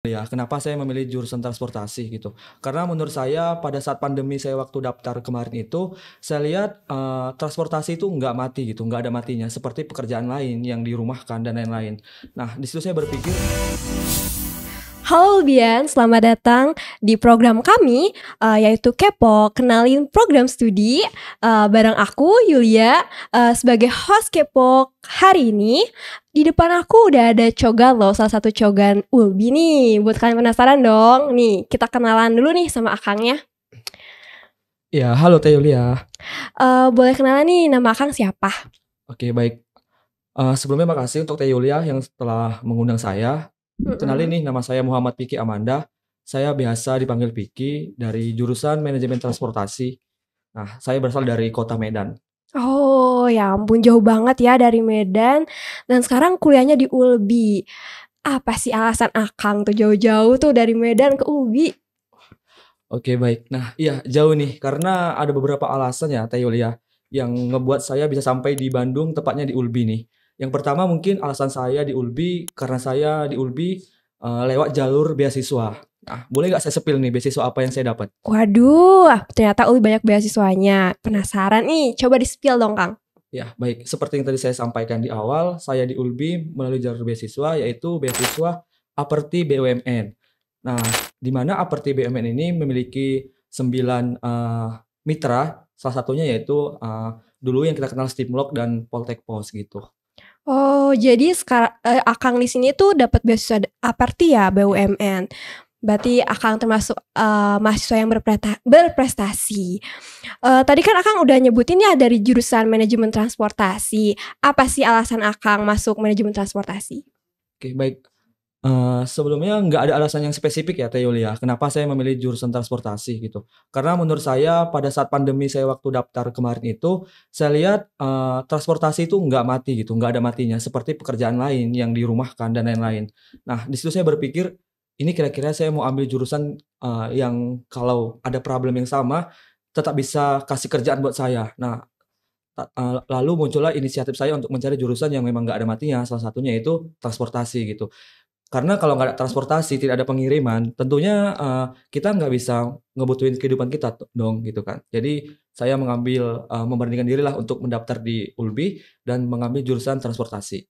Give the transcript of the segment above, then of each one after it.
Ya, kenapa saya memilih jurusan transportasi gitu? Karena menurut saya pada saat pandemi saya waktu daftar kemarin itu, saya lihat transportasi itu nggak mati gitu, nggak ada matinya seperti pekerjaan lain yang dirumahkan dan lain-lain. Nah, di situ saya berpikir. Halo Bian, selamat datang di program kami yaitu Kepo, kenalin program studi bareng aku Yulia sebagai host Kepo hari ini. Di depan aku udah ada Cogan loh, salah satu Cogan Ulbi nih. Buat kalian penasaran dong, nih kita kenalan dulu nih sama akangnya. Ya, halo Teh Yulia. Boleh kenalan nih, nama akang siapa? Oke, baik. Sebelumnya makasih untuk Teh Yulia yang telah mengundang saya. Kenalin nih, nama saya Muhammad Piki Amanda. Saya biasa dipanggil Piki dari jurusan Manajemen Transportasi. Nah, saya berasal dari kota Medan. Oh ya ampun, jauh banget ya dari Medan. Dan sekarang kuliahnya di Ulbi. Apa sih alasan akang tuh jauh-jauh tuh dari Medan ke Ulbi? Oke, baik. Nah, iya jauh nih karena ada beberapa alasan ya Teh Yulia yang ngebuat saya bisa sampai di Bandung, tepatnya di Ulbi nih. Yang pertama mungkin alasan saya di Ulbi karena saya di Ulbi lewat jalur beasiswa. Nah, boleh nggak saya sepil nih beasiswa apa yang saya dapat? Waduh, ternyata Ulbi banyak beasiswanya. Penasaran nih, coba di-spill dong Kang. Ya, baik. Seperti yang tadi saya sampaikan di awal, saya di Ulbi melalui jalur beasiswa yaitu beasiswa Aperti BUMN. Nah, di mana Aperti BUMN ini memiliki 9 mitra, salah satunya yaitu dulu yang kita kenal Stimlok dan Poltekpos gitu. Oh, jadi sekarang Akang di sini tuh dapat beasiswa Aperti ya, BUMN. Berarti Akang termasuk mahasiswa yang berprestasi. Tadi kan Akang udah nyebutin ya dari jurusan manajemen transportasi. Apa sih alasan Akang masuk manajemen transportasi? Oke, baik. Sebelumnya nggak ada alasan yang spesifik ya Teh Yulia, kenapa saya memilih jurusan transportasi gitu. Karena menurut saya pada saat pandemi saya waktu daftar kemarin itu, saya lihat transportasi itu nggak mati gitu, nggak ada matinya seperti pekerjaan lain yang dirumahkan dan lain-lain. Nah, di situ saya berpikir, ini kira-kira saya mau ambil jurusan yang kalau ada problem yang sama, tetap bisa kasih kerjaan buat saya. Nah, lalu muncullah inisiatif saya untuk mencari jurusan yang memang nggak ada matinya, salah satunya itu transportasi gitu. Karena kalau nggak ada transportasi, tidak ada pengiriman, tentunya, kita nggak bisa ngebutuhin kehidupan kita dong, gitu kan. Jadi saya mengambil, memberanikan dirilah untuk mendaftar di Ulbi dan mengambil jurusan transportasi.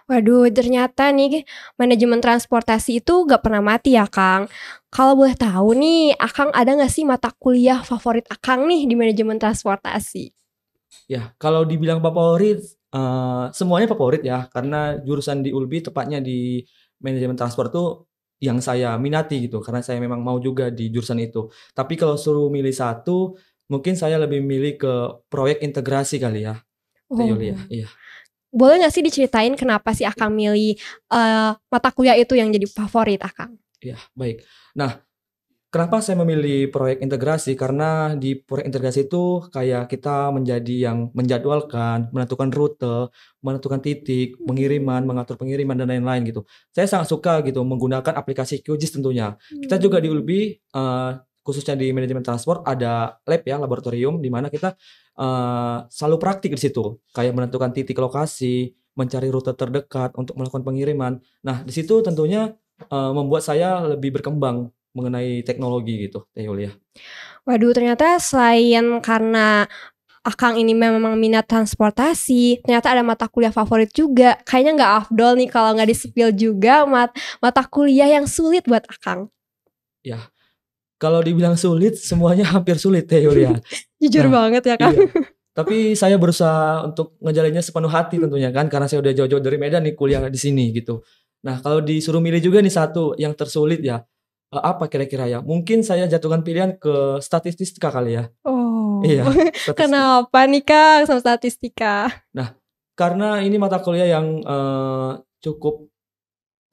Waduh, ternyata nih manajemen transportasi itu gak pernah mati ya, Kang. Kalau boleh tahu nih, Akang ada gak sih mata kuliah favorit Akang nih di manajemen transportasi? Ya, kalau dibilang favorit, semuanya favorit ya, karena jurusan di Ulbi tepatnya di manajemen transport tuh yang saya minati gitu, karena saya memang mau juga di jurusan itu. Tapi kalau suruh milih satu, mungkin saya lebih milih ke proyek integrasi kali ya, Teh Oh, Yulia, iya. boleh gak sih diceritain kenapa sih Akang milih mata kuliah itu yang jadi favorit Akang? Iya, baik. Nah, kenapa saya memilih proyek integrasi? Karena di proyek integrasi itu kayak kita menjadi yang menjadwalkan, menentukan rute, menentukan titik, pengiriman, mengatur pengiriman dan lain-lain gitu. Saya sangat suka gitu menggunakan aplikasi QGIS tentunya. Kita juga di Ulbi, khususnya di manajemen transport ada lab ya, laboratorium di mana kita, selalu praktik di situ. Kayak menentukan titik lokasi, mencari rute terdekat untuk melakukan pengiriman. Nah, di situ tentunya, membuat saya lebih berkembang mengenai teknologi gitu, Teh Yulia. Waduh, ternyata selain karena Akang ini memang minat transportasi, ternyata ada mata kuliah favorit juga. Kayaknya nggak afdol nih kalau nggak di-spill juga mata kuliah yang sulit buat Akang. Ya, kalau dibilang sulit, semuanya hampir sulit, Teh Yulia. Jujur Nah, banget ya, Kang. iya, tapi saya berusaha untuk ngejalinnya sepenuh hati tentunya kan, karena saya udah jauh-jauh dari Medan nih kuliah di sini gitu. Nah, kalau disuruh milih juga nih satu yang tersulit ya, apa kira-kira ya? Mungkin saya jatuhkan pilihan ke statistika kali ya. Oh, Iya, statistik. kenapa nih Kang sama statistika? Nah, karena ini mata kuliah yang, cukup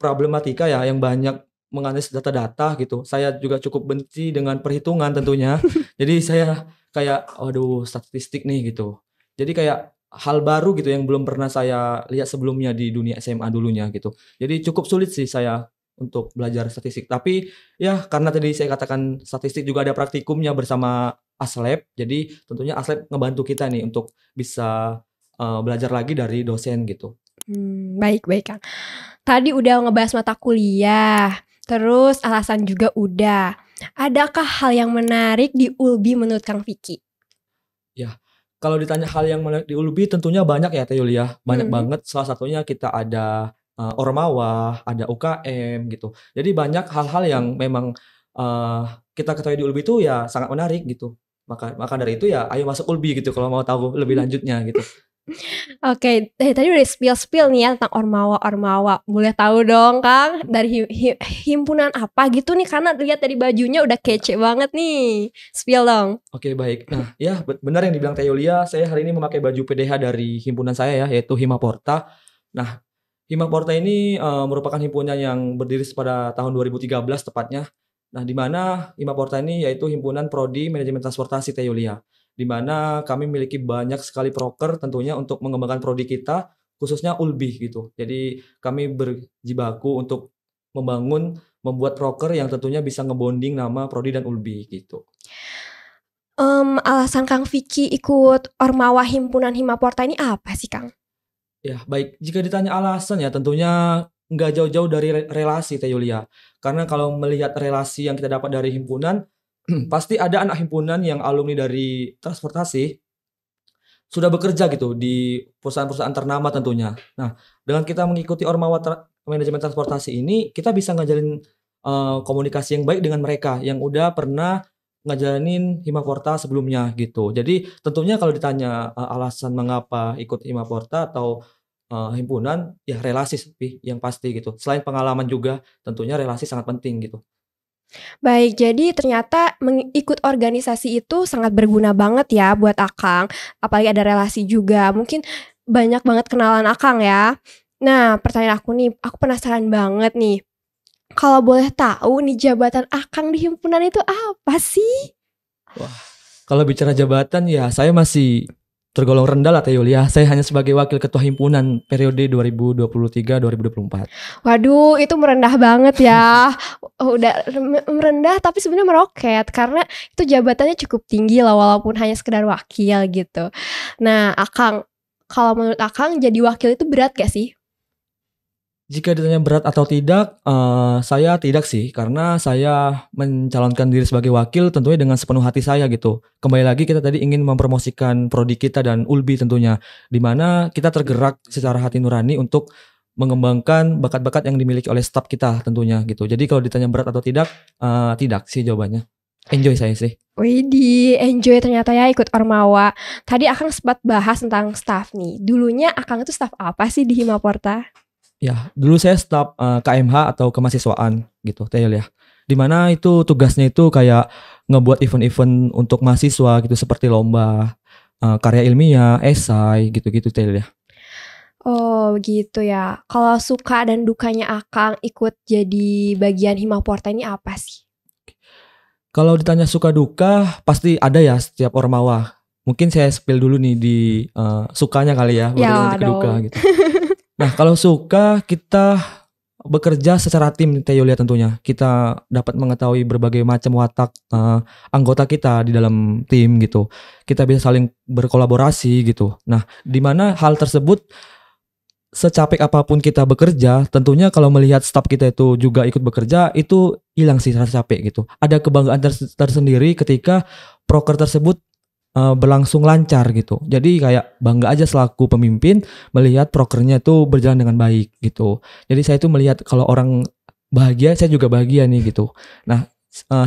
problematika ya, yang banyak menganalisis data-data gitu. Saya juga cukup benci dengan perhitungan tentunya. Jadi saya kayak, "Waduh, statistik nih," gitu. Jadi kayak hal baru gitu yang belum pernah saya lihat sebelumnya di dunia SMA dulunya gitu. Jadi cukup sulit sih saya untuk belajar statistik. Tapi ya karena tadi saya katakan statistik juga ada praktikumnya bersama Aslab, jadi tentunya Aslab ngebantu kita nih untuk bisa, belajar lagi dari dosen gitu. Baik baik, Kang. Tadi udah ngebahas mata kuliah. Terus alasan juga udah. Adakah hal yang menarik di Ulbi menurut Kang Vicky? Ya, kalau ditanya hal yang menarik di Ulbi tentunya banyak ya Teh Yulia, banyak Mhm. banget. Salah satunya kita ada Ormawa, ada UKM gitu. Jadi banyak hal-hal yang memang uh, kita ketahui di Ulbi itu ya sangat menarik gitu. Maka dari itu ya ayo masuk Ulbi gitu kalau mau tahu lebih lanjutnya gitu. Oke, tadi udah spill-spill nih ya tentang Ormawa. Boleh tahu dong Kang, dari himpunan apa gitu nih? Karena lihat dari bajunya udah kece banget nih. Spill dong. Oke, baik. Nah, ya benar yang dibilang Teh Yulia, saya hari ini memakai baju PDH dari himpunan saya ya, yaitu Himaporta. Nah, Himaporta ini merupakan himpunan yang berdiri pada tahun 2013 tepatnya. Nah, di mana Himaporta ini yaitu himpunan prodi manajemen transportasi Teh Yulia. Di mana kami memiliki banyak sekali proker tentunya untuk mengembangkan prodi kita, khususnya Ulbi gitu. Jadi kami berjibaku untuk membuat proker yang tentunya bisa ngebonding nama prodi dan Ulbi gitu. Alasan Kang Vicky ikut Ormawa himpunan Himaporta ini apa sih Kang? Ya, baik. Jika ditanya alasan ya tentunya nggak jauh-jauh dari relasi Teh Yulia. Karena kalau melihat relasi yang kita dapat dari himpunan, pasti ada anak himpunan yang alumni dari transportasi sudah bekerja gitu di perusahaan-perusahaan ternama tentunya. Nah, dengan kita mengikuti Ormawa Manajemen Transportasi ini, kita bisa ngajalin komunikasi yang baik dengan mereka yang udah pernah ngejalanin Himaporta sebelumnya gitu. Jadi tentunya kalau ditanya alasan mengapa ikut Himaporta atau himpunan, ya relasi sih yang pasti gitu. Selain pengalaman juga tentunya relasi sangat penting gitu. Baik, jadi ternyata ikut organisasi itu sangat berguna banget ya buat Akang, apalagi ada relasi juga. Mungkin banyak banget kenalan Akang ya. Nah, pertanyaan aku nih, aku penasaran banget nih. Kalau boleh tahu nih jabatan Akang di himpunan itu apa sih? Wah, kalau bicara jabatan ya saya masih tergolong rendah lah Teh Yulia. Saya hanya sebagai wakil ketua himpunan periode 2023-2024. Waduh, itu merendah banget ya. Udah merendah tapi sebenarnya meroket karena itu jabatannya cukup tinggi lah walaupun hanya sekedar wakil gitu. Nah, Akang, kalau menurut Akang jadi wakil itu berat gak sih? Jika ditanya berat atau tidak, saya tidak sih, karena saya mencalonkan diri sebagai wakil tentunya dengan sepenuh hati saya gitu. Kembali lagi kita tadi ingin mempromosikan prodi kita dan Ulbi tentunya, di mana kita tergerak secara hati nurani untuk mengembangkan bakat-bakat yang dimiliki oleh staf kita tentunya gitu. Jadi kalau ditanya berat atau tidak sih jawabannya. Enjoy saya sih. Widih, enjoy ternyata ya ikut Ormawa. Tadi Akang sempat bahas tentang staff nih. Dulunya Akang itu staff apa sih di Himaporta? Ya, dulu saya staf KMH atau kemahasiswaan gitu, Teh ya. Di mana itu tugasnya itu kayak ngebuat event-event untuk mahasiswa gitu seperti lomba, karya ilmiah, esai gitu-gitu Teh ya. Oh gitu ya. Kalau suka dan dukanya Akang ikut jadi bagian Himaporta ini apa sih? Kalau ditanya suka duka pasti ada ya setiap Ormawa. Mungkin saya spill dulu nih di sukanya kali ya, baru Ya nanti ke duka dong. gitu. Nah, kalau suka kita bekerja secara tim Teh Yulia tentunya. Kita dapat mengetahui berbagai macam watak anggota kita di dalam tim gitu. Kita bisa saling berkolaborasi gitu. Nah, di mana hal tersebut secapek apapun kita bekerja, tentunya kalau melihat staf kita itu juga ikut bekerja, itu hilang sih rasa capek gitu. Ada kebanggaan tersendiri ketika proker tersebut berlangsung lancar gitu. Jadi kayak bangga aja selaku pemimpin melihat prokernya itu berjalan dengan baik gitu. Jadi saya itu melihat kalau orang bahagia, saya juga bahagia nih gitu. Nah,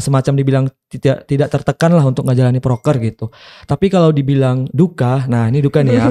semacam dibilang tidak tertekan lah untuk ngajalani proker gitu. Tapi kalau dibilang duka, nah ini duka nih ya.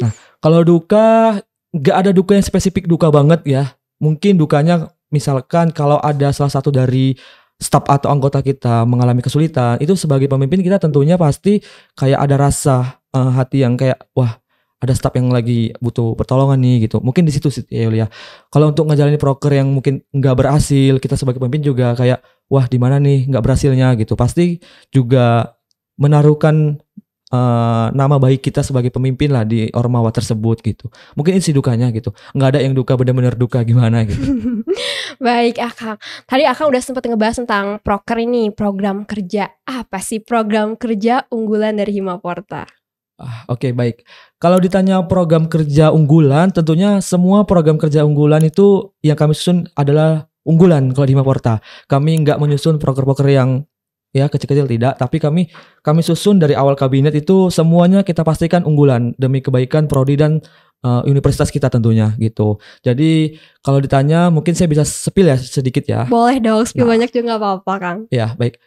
Nah, kalau duka nggak ada duka yang spesifik duka banget ya. Mungkin dukanya misalkan kalau ada salah satu dari staf atau anggota kita mengalami kesulitan, itu sebagai pemimpin kita tentunya pasti kayak ada rasa hati yang kayak wah ada staf yang lagi butuh pertolongan nih gitu. Mungkin di situ sih ya Yulia. Kalau untuk ngejalanin proker yang mungkin nggak berhasil, kita sebagai pemimpin juga kayak wah di mana nih nggak berhasilnya gitu. Pasti juga menaruhkan nama baik kita sebagai pemimpin lah di Ormawa tersebut gitu. Mungkin isi dukanya gitu. Nggak ada yang duka benar-benar duka gimana gitu. Baik Akang. Tadi Akang udah sempat ngebahas tentang proker ini, program kerja. Apa sih program kerja unggulan dari Himaporta? Oke, baik. Kalau ditanya program kerja unggulan, tentunya semua program kerja unggulan itu yang kami susun adalah unggulan kalau di Himaporta. Kami nggak menyusun proker-proker yang ya kecil-kecil tidak, tapi kami susun dari awal kabinet itu semuanya kita pastikan unggulan demi kebaikan prodi dan universitas kita tentunya gitu. Jadi kalau ditanya mungkin saya bisa spill ya sedikit ya. Boleh dong, spill Nah. banyak juga nggak apa-apa Kang. Ya baik.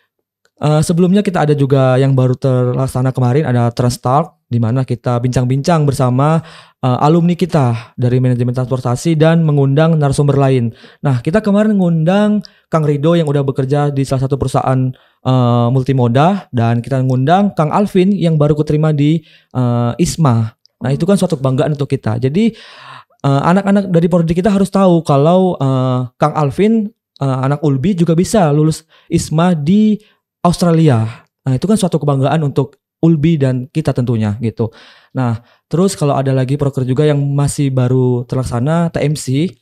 Sebelumnya kita ada juga yang baru terlaksana kemarin, ada Transtalk di mana kita bincang-bincang bersama alumni kita dari manajemen transportasi dan mengundang narasumber lain. Nah, kita kemarin mengundang Kang Rido yang udah bekerja di salah satu perusahaan multimoda, dan kita mengundang Kang Alvin yang baru keterima di ISMA. Nah, itu kan suatu kebanggaan untuk kita. Jadi anak-anak dari prodi kita harus tahu kalau Kang Alvin anak Ulbi juga bisa lulus ISMA di Australia. Nah, itu kan suatu kebanggaan untuk Ulbi dan kita tentunya gitu. Nah, terus kalau ada lagi proker juga yang masih baru terlaksana, TMC.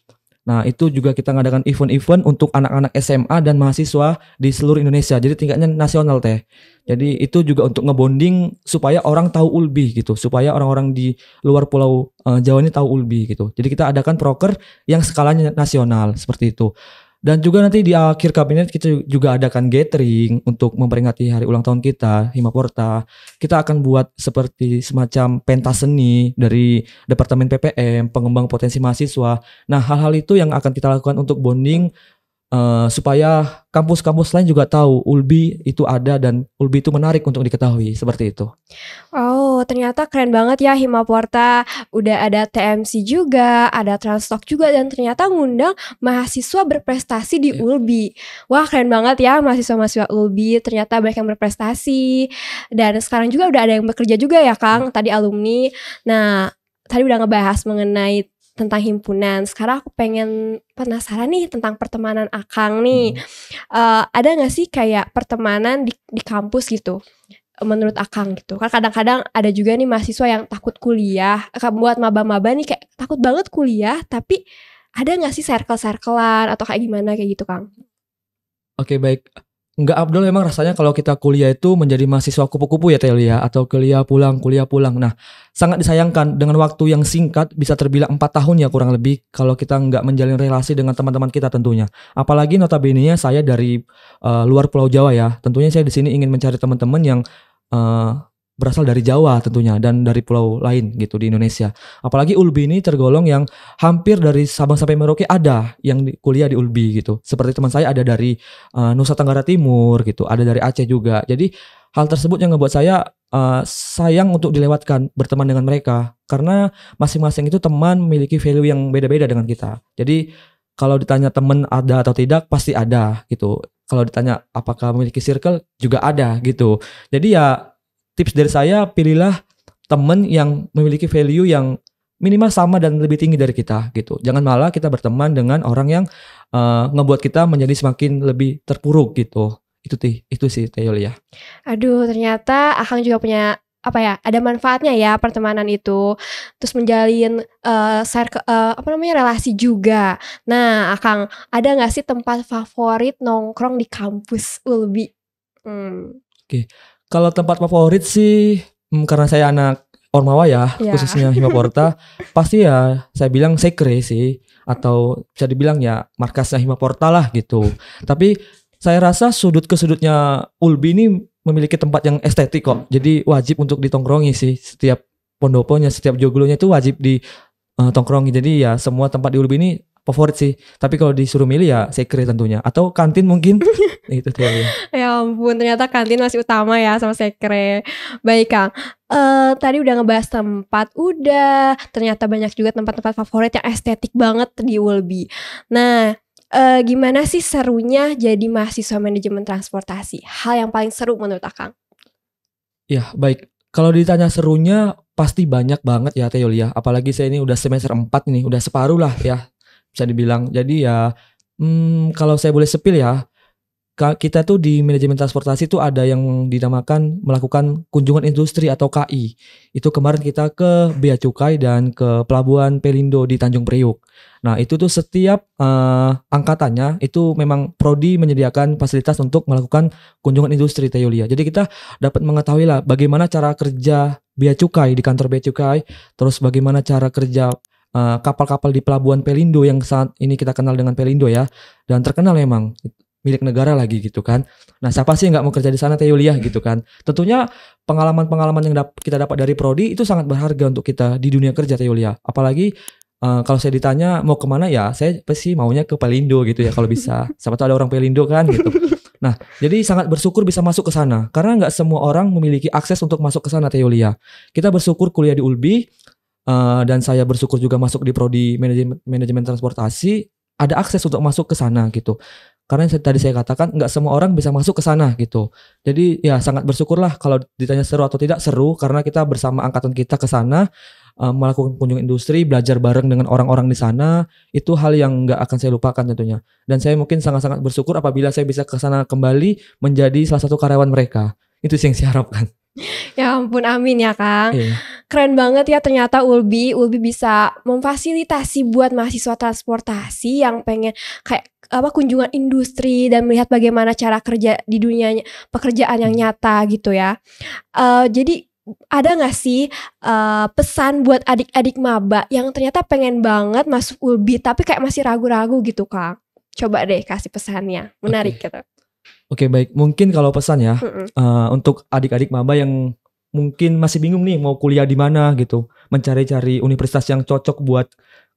Nah, itu juga kita ngadakan event-event untuk anak-anak SMA dan mahasiswa di seluruh Indonesia. Jadi tingkatnya nasional teh. Jadi itu juga untuk ngebonding supaya orang tahu Ulbi gitu. Supaya orang-orang di luar pulau Jawa ini tahu Ulbi gitu. Jadi kita adakan proker yang skalanya nasional seperti itu. Dan juga nanti di akhir kabinet kita juga adakan gathering untuk memperingati hari ulang tahun kita, Himaporta. Kita akan buat seperti semacam pentas seni dari Departemen PPM, pengembang potensi mahasiswa. Nah, hal-hal itu yang akan kita lakukan untuk bonding supaya kampus-kampus lain juga tahu Ulbi itu ada dan Ulbi itu menarik untuk diketahui, seperti itu. Oh, ternyata keren banget ya Himaporta. Udah ada TMC juga, ada Transtalk juga, dan ternyata ngundang mahasiswa berprestasi di Ulbi. Wah, keren banget ya mahasiswa-mahasiswa Ulbi. Ternyata banyak yang berprestasi. Dan sekarang juga udah ada yang bekerja juga ya Kang, tadi alumni. Nah, tadi udah ngebahas mengenai tentang himpunan. Sekarang aku pengen penasaran nih tentang pertemanan Akang nih. Ada gak sih kayak pertemanan di kampus gitu? Menurut Akang gitu. Kan kadang-kadang ada juga nih mahasiswa yang takut kuliah. Buat maba-maba nih kayak takut banget kuliah, tapi ada gak sih circle-circlean atau kayak gimana kayak gitu Kang? Oke, baik. Nggak abdol memang rasanya kalau kita kuliah itu menjadi mahasiswa kupu-kupu ya Telia, atau kuliah pulang. Nah, sangat disayangkan dengan waktu yang singkat, bisa terbilang 4 tahun ya kurang lebih, kalau kita nggak menjalin relasi dengan teman-teman kita tentunya. Apalagi notabene-nya saya dari luar Pulau Jawa ya. Tentunya saya di sini ingin mencari teman-teman yang berasal dari Jawa tentunya dan dari pulau lain gitu di Indonesia. Apalagi Ulbi ini tergolong yang hampir dari Sabang sampai Merauke ada yang kuliah di Ulbi gitu. Seperti teman saya ada dari Nusa Tenggara Timur gitu, ada dari Aceh juga. Jadi hal tersebut yang ngebuat saya sayang untuk dilewatkan berteman dengan mereka, karena masing-masing itu teman memiliki value yang beda-beda dengan kita. Jadi kalau ditanya teman ada atau tidak, pasti ada gitu. Kalau ditanya apakah memiliki circle, juga ada gitu. Jadi ya tips dari saya, pilihlah teman yang memiliki value yang minimal sama dan lebih tinggi dari kita gitu. Jangan malah kita berteman dengan orang yang ngebuat kita menjadi semakin lebih terpuruk gitu. Itu sih Teol ya. Aduh, ternyata Akang juga punya ada manfaatnya ya pertemanan itu. Terus menjalin relasi juga. Nah, Akang, ada nggak sih tempat favorit nongkrong di kampus Ulbi? Oke. Kalau tempat favorit sih, karena saya anak Ormawa ya, khususnya Himaporta, pasti ya saya bilang Sekre sih, atau bisa dibilang ya markasnya Himaporta lah gitu. Tapi saya rasa sudut ke sudutnya Ulbi ini memiliki tempat yang estetik kok. Jadi wajib untuk ditongkrongi sih. Setiap pondokonya, setiap joglonya itu wajib ditongkrongi. Jadi ya semua tempat di Ulbi ini favorit sih. Tapi kalau disuruh milih ya Sekre tentunya, atau kantin mungkin. Itu tuh ya. Ya ampun, ternyata kantin masih utama ya sama Sekre. Baik Kang, tadi udah ngebahas tempat, udah. Ternyata banyak juga tempat-tempat favorit yang estetik banget di Ulbi. Nah, gimana sih serunya jadi mahasiswa manajemen transportasi? Hal yang paling seru menurut Akang? Ya baik, kalau ditanya serunya pasti banyak banget ya Teol ya. Apalagi saya ini udah semester 4 nih, udah separuh lah ya bisa dibilang. Jadi ya kalau saya boleh sepil ya, kita tuh di manajemen transportasi tuh ada yang dinamakan melakukan kunjungan industri atau KI. Itu kemarin kita ke Bea Cukai dan ke Pelabuhan Pelindo di Tanjung Priuk. Nah itu tuh setiap angkatannya itu memang prodi menyediakan fasilitas untuk melakukan kunjungan industri Teolia. Jadi kita dapat mengetahui lah bagaimana cara kerja Bea Cukai di kantor Bea Cukai, terus bagaimana cara kerja kapal-kapal di pelabuhan Pelindo yang saat ini kita kenal dengan Pelindo ya, dan terkenal memang milik negara lagi gitu kan. Nah, siapa sih yang nggak mau kerja di sana Teh Yuliah gitu kan. Tentunya pengalaman-pengalaman yang kita dapat dari prodi itu sangat berharga untuk kita di dunia kerja Teh Yuliah. Apalagi kalau saya ditanya mau kemana ya, saya pasti maunya ke Pelindo gitu ya kalau bisa. Siapa tahu ada orang Pelindo kan gitu. Nah, jadi sangat bersyukur bisa masuk ke sana karena nggak semua orang memiliki akses untuk masuk ke sana Teh Yuliah. Kita bersyukur kuliah di ULBI dan saya bersyukur juga masuk di prodi manajemen transportasi, ada akses untuk masuk ke sana gitu. Karena yang tadi saya katakan nggak semua orang bisa masuk ke sana gitu. Jadi ya sangat bersyukurlah kalau ditanya seru atau tidak, seru karena kita bersama angkatan kita ke sana melakukan kunjungan industri, belajar bareng dengan orang-orang di sana, itu hal yang nggak akan saya lupakan tentunya. Dan saya mungkin sangat-sangat bersyukur apabila saya bisa ke sana kembali menjadi salah satu karyawan mereka. Itu sih yang saya harapkan. Ya ampun, amin ya Kang. Iya. Keren banget ya ternyata ULBI bisa memfasilitasi buat mahasiswa transportasi yang pengen kayak kunjungan industri dan melihat bagaimana cara kerja di dunia pekerjaan yang nyata gitu ya. Jadi ada gak sih pesan buat adik-adik maba yang ternyata pengen banget masuk ULBI tapi kayak masih ragu-ragu gitu Kang? Coba deh kasih pesannya, menarik gitu. Oke, baik. Mungkin kalau pesan ya untuk adik-adik maba yang mungkin masih bingung nih mau kuliah di mana gitu, mencari-cari universitas yang cocok buat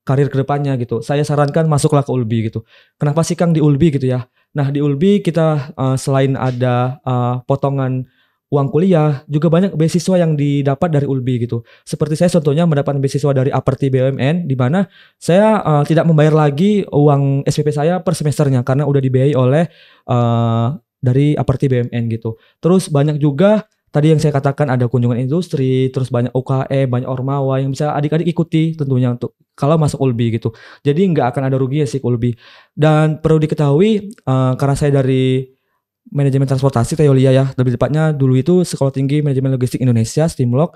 karir kedepannya gitu. Saya sarankan masuklah ke ULBI gitu. Kenapa sih Kang di ULBI gitu ya? Nah, di ULBI kita selain ada potongan uang kuliah, juga banyak beasiswa yang didapat dari ULBI gitu. Seperti saya contohnya mendapat beasiswa dari Aperti BUMN, di mana saya tidak membayar lagi uang SPP saya per semesternya karena udah dibiayai oleh dari Aperti BUMN gitu. Terus banyak juga tadi yang saya katakan ada kunjungan industri, terus banyak UKM, banyak ormawa yang bisa adik-adik ikuti tentunya untuk kalau masuk ULBI gitu. Jadi nggak akan ada ruginya sih ke ULBI. Dan perlu diketahui karena saya dari manajemen transportasi Teh Yuliah ya, lebih tepatnya dulu itu Sekolah Tinggi Manajemen Logistik Indonesia, STIMLOG.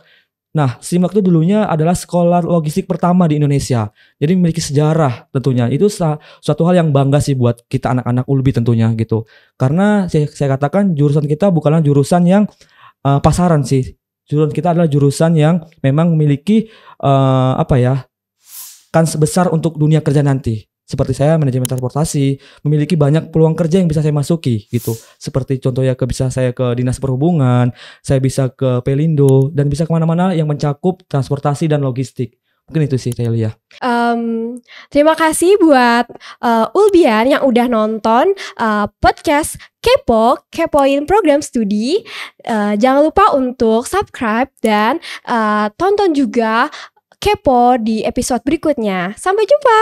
Nah, STIMLOG itu dulunya adalah sekolah logistik pertama di Indonesia. Jadi memiliki sejarah tentunya. Itu suatu hal yang bangga sih buat kita anak-anak ULBI tentunya gitu. Karena saya katakan jurusan kita bukanlah jurusan yang pasaran sih. Jurusan kita adalah jurusan yang memang memiliki kans besar untuk dunia kerja nanti. Seperti saya manajemen transportasi memiliki banyak peluang kerja yang bisa saya masuki gitu. Seperti contohnya bisa saya ke Dinas Perhubungan, saya bisa ke Pelindo dan bisa kemana-mana yang mencakup transportasi dan logistik. Mungkin itu sih Teh Yuliah. Terima kasih buat Ulbian yang udah nonton podcast Kepoin program studi. Jangan lupa untuk subscribe dan tonton juga Kepo di episode berikutnya. Sampai jumpa.